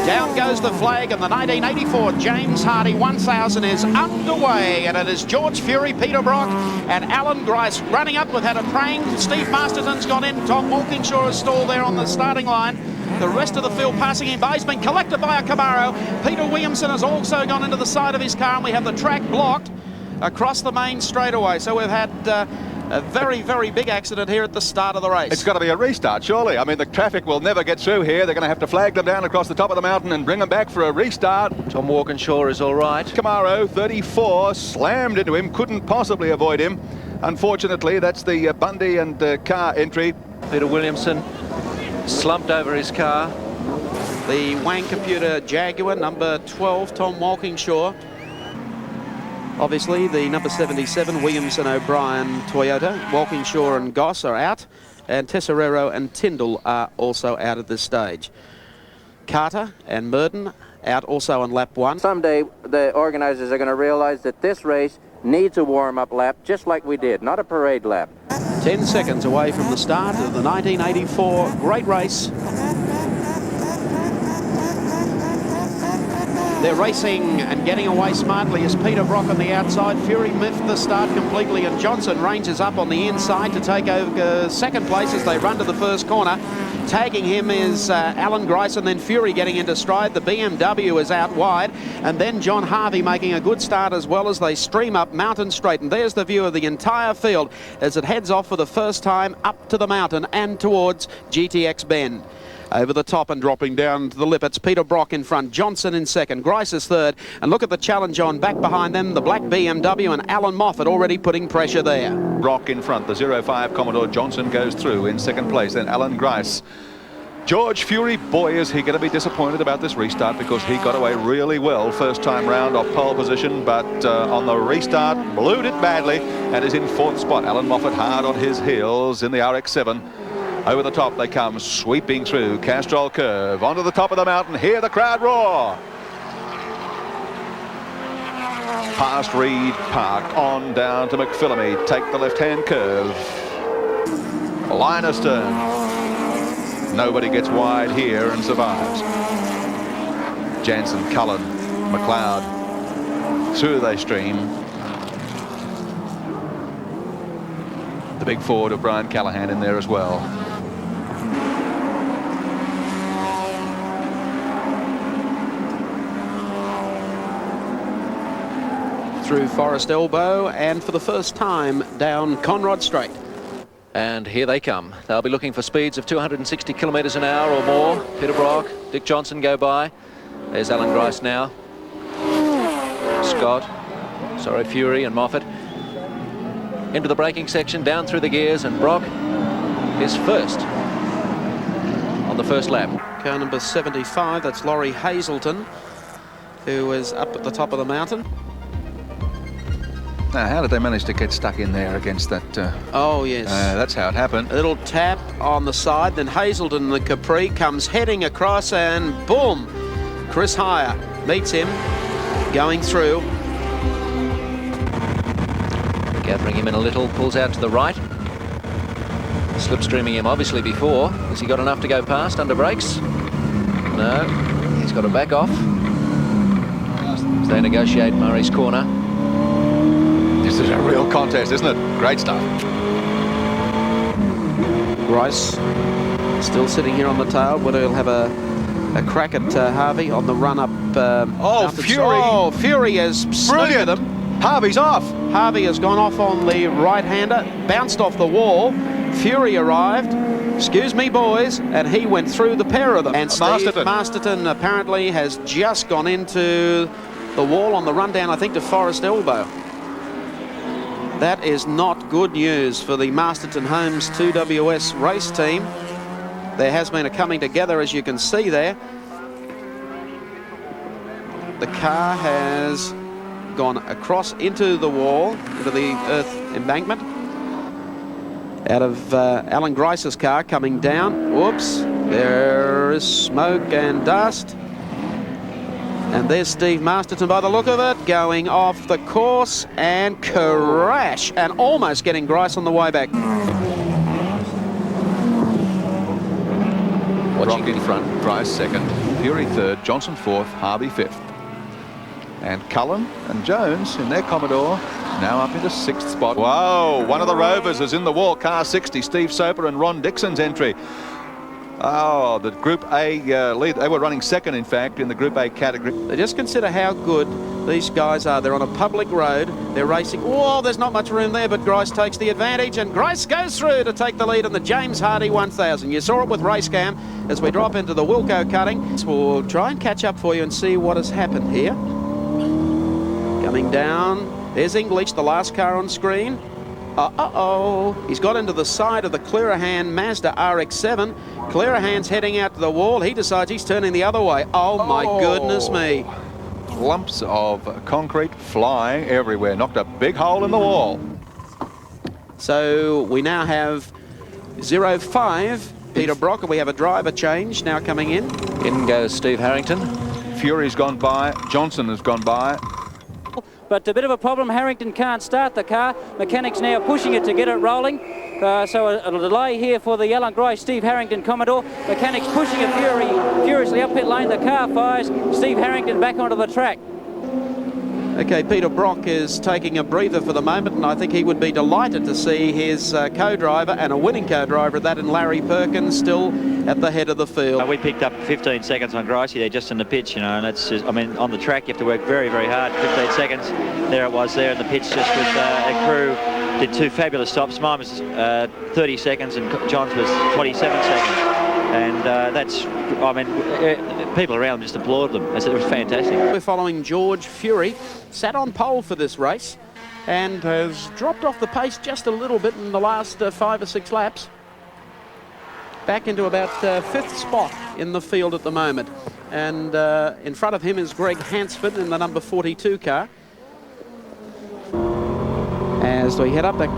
Down goes the flag, and the 1984 James Hardie 1000 is underway, and it is George Fury, Peter Brock and Allan Grice running up. We've had a praying. Steve Masterton's gone in. Tom Walkinshaw is stalled there on the starting line. The rest of the field passing him by. He's been collected by a Camaro. Peter Williamson has also gone into the side of his car, and we have the track blocked across the main straightaway. So we've had a very, very big accident here at the start of the race. It's got to be a restart, surely. I mean, the traffic will never get through here. They're going to have to flag them down across the top of the mountain and bring them back for a restart. Tom Walkinshaw is all right. Camaro, 34, slammed into him, couldn't possibly avoid him. Unfortunately, that's the Bundy and car entry. Peter Williamson slumped over his car. The Wang Computer Jaguar, number 12, Tom Walkinshaw. Obviously, the number 77, Williamson O'Brien Toyota. Walkinshaw and Goss are out, and Tesserero and Tyndall are also out at this stage. Carter and Murden out also on lap 1. Someday, the organisers are going to realise that this race needs a warm-up lap, just like we did, not a parade lap. 10 seconds away from the start of the 1984 great race. They're racing and getting away smartly as Peter Brock on the outside. Fury miffed the start completely, and Johnson ranges up on the inside to take over second place as they run to the first corner. Tagging him is Allan Grice, and then Fury getting into stride. The BMW is out wide, and then John Harvey making a good start as well as they stream up Mountain Straight. And there's the view of the entire field as it heads off for the first time up to the mountain and towards GTX Bend. Over the top and dropping down to the lip, it's Peter Brock in front, Johnson in second, Grice is third, and look at the challenge on back behind them, the black BMW and Allan Moffat already putting pressure there. Brock in front, the 05 Commodore Johnson goes through in second place, then Allan Grice. George Fury, boy, is he going to be disappointed about this restart because he got away really well first time round off pole position, but on the restart, blew it badly and is in fourth spot. Allan Moffat hard on his heels in the RX-7. Over the top they come, sweeping through Castrol Curve, onto the top of the mountain. Hear the crowd roar. Past Reed Park, on down to McPhillamy. Take the left-hand curve. Line astern. Nobody gets wide here and survives. Jansen, Cullen, McLeod. Through they stream. The big Ford of Brian Callaghan in there as well. Through Forest Elbow and for the first time down Conrod Straight. And here they come. They'll be looking for speeds of 260 kilometres an hour or more. Peter Brock, Dick Johnson go by. There's Allan Grice now. Fury and Moffat. Into the braking section, down through the gears, and Brock is first on the first lap. Car number 75, that's Laurie Hazelton, who is up at the top of the mountain. Now, how did they manage to get stuck in there against that? Oh, yes. That's how it happened. A little tap on the side, then Hazelton, the Capri, comes heading across, and boom! Chris Hire meets him, going through. Gathering him in a little, pulls out to the right. Slipstreaming him obviously before. Has he got enough to go past under brakes? No, he's got to back off as they negotiate Murray's corner. This is a real contest, isn't it? Great stuff. Grice still sitting here on the tail, but he'll have a crack at Harvey on the run up. Fury! Oh, Fury is brilliant. them. Harvey's off. Harvey has gone off on the right-hander, bounced off the wall. Fury arrived. Excuse me, boys, and he went through the pair of them. And Steve Masterton apparently has just gone into the wall on the rundown, I think, to Forest Elbow. That is not good news for the Masterton Homes 2WS race team. There has been a coming together, as you can see there. The car has gone across into the wall, into the earth embankment. Out of Allan Grice's car coming down. Whoops, there is smoke and dust. And there's Steve Masterton, by the look of it, going off the course and crash, and almost getting Grice on the way back. Brock in front, Grice second, Fury third, Johnson fourth, Harvey fifth. And Cullen and Jones in their Commodore now up into sixth spot. Whoa, one of the Rovers is in the wall. Car 60, Steve Soper and Ron Dixon's entry. Oh, the Group A lead. They were running second, in fact, in the Group A category. They just consider how good these guys are. They're on a public road. They're racing. Oh, there's not much room there, but Grice takes the advantage, and Grice goes through to take the lead in the James Hardie 1000. You saw it with Racecam as we drop into the Wilco cutting. So we'll try and catch up for you and see what has happened here. Coming down, there's English, the last car on screen. Uh-oh, he's got into the side of the Clearahan Mazda RX-7. Clearahan's heading out to the wall. He decides he's turning the other way. Oh, my goodness me. Lumps of concrete flying everywhere. Knocked a big hole in the wall. So we now have 05, Peter Brock, and we have a driver change now coming in. In goes Steve Harrington. Fury's gone by. Johnson has gone by. But a bit of a problem, Harrington can't start the car. Mechanics now pushing it to get it rolling. So a delay here for the Allan Grice, Steve Harrington Commodore. Mechanics pushing it furiously up pit lane. The car fires. Steve Harrington back onto the track. Okay, Peter Brock is taking a breather for the moment, and I think he would be delighted to see his co-driver, and a winning co-driver at that, in Larry Perkins, still at the head of the field. We picked up 15 seconds on Gricey there just in the pitch, you know, and it's just, I mean, on the track you have to work very, very hard. 15 seconds, there it was there in the pitch, just with a crew. Did two fabulous stops. Mine was 30 seconds and John's was 27 seconds. And that's, I mean, people around just applaud them. It was fantastic. We're following George Fury, sat on pole for this race and has dropped off the pace just a little bit in the last 5 or 6 laps. Back into about 5th spot in the field at the moment. And in front of him is Gregg Hansford in the number 42 car. As we head up, that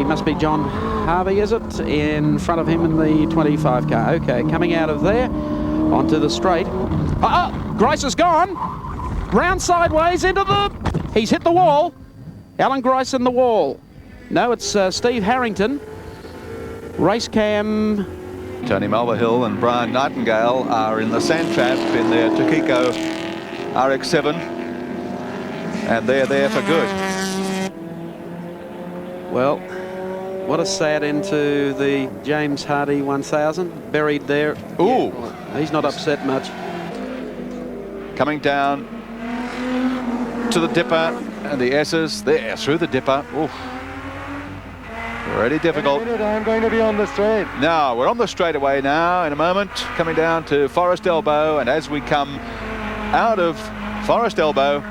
must be John Harvey, is it? In front of him in the 25 car. Okay, coming out of there onto the straight. Grice is gone. Round sideways into the... He's hit the wall. Allan Grice in the wall. No, it's Steve Harrington. Racecam. Tony Mulvihill and Brian Nightingale are in the sand trap in their Takiko RX-7. And they're there for good. Well, what a sad end to the James Hardie 1000. Buried there. Ooh. Yeah, he's not upset much. Coming down to the dipper and the S's. There, through the dipper. Ooh. Already difficult. I'm going to be on the straight. Now, we're on the straightaway now in a moment. Coming down to Forest Elbow. And as we come out of Forest Elbow,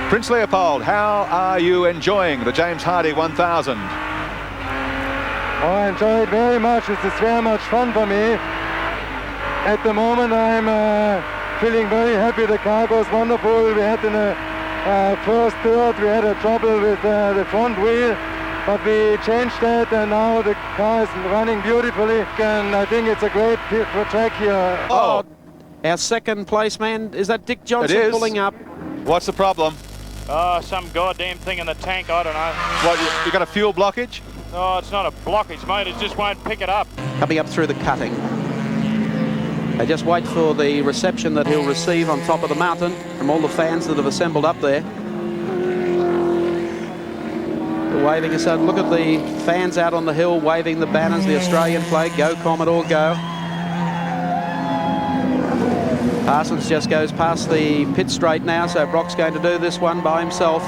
Prince Leopold, how are you enjoying the James Hardie 1000? I enjoy it very much. It's very much fun for me. At the moment, I'm feeling very happy. The car goes wonderful. We had in the first third, we had a trouble with the front wheel, but we changed that, and now the car is running beautifully. And I think it's a great track here. Oh, our second place man, is that Dick Johnson It is. pulling up? What's the problem? Some goddamn thing in the tank, I don't know. What, you got a fuel blockage? No, it's not a blockage, mate, it just won't pick it up. Coming up through the cutting. They just wait for the reception that he'll receive on top of the mountain from all the fans that have assembled up there. They're waving us out. Look at the fans out on the hill waving the banners, the Australian flag. Go Commodore, go. Parsons just goes past the pit straight now, so Brock's going to do this one by himself.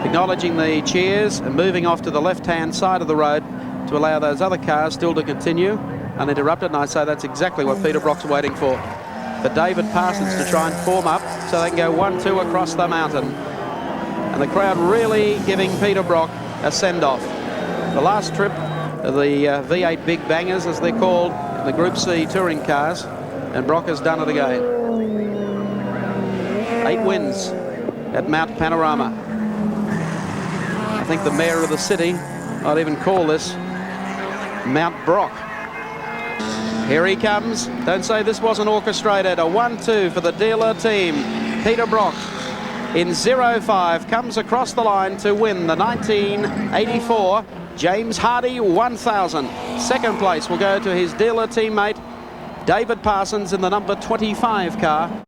Acknowledging the cheers and moving off to the left-hand side of the road to allow those other cars still to continue uninterrupted, and I say that's exactly what Peter Brock's waiting for David Parsons to try and form up so they can go 1-2 across the mountain. And the crowd really giving Peter Brock a send-off. The last trip of the V8 Big Bangers, as they're called, the Group C touring cars, and Brock has done it again. 8 wins at Mount Panorama. I think the mayor of the city might even call this Mount Brock. Here he comes. Don't say this wasn't orchestrated. A 1-2 for the dealer team. Peter Brock in 05 comes across the line to win the 1984 James Hardie, 1,000. Second place will go to his dealer teammate, David Parsons, in the number 25 car.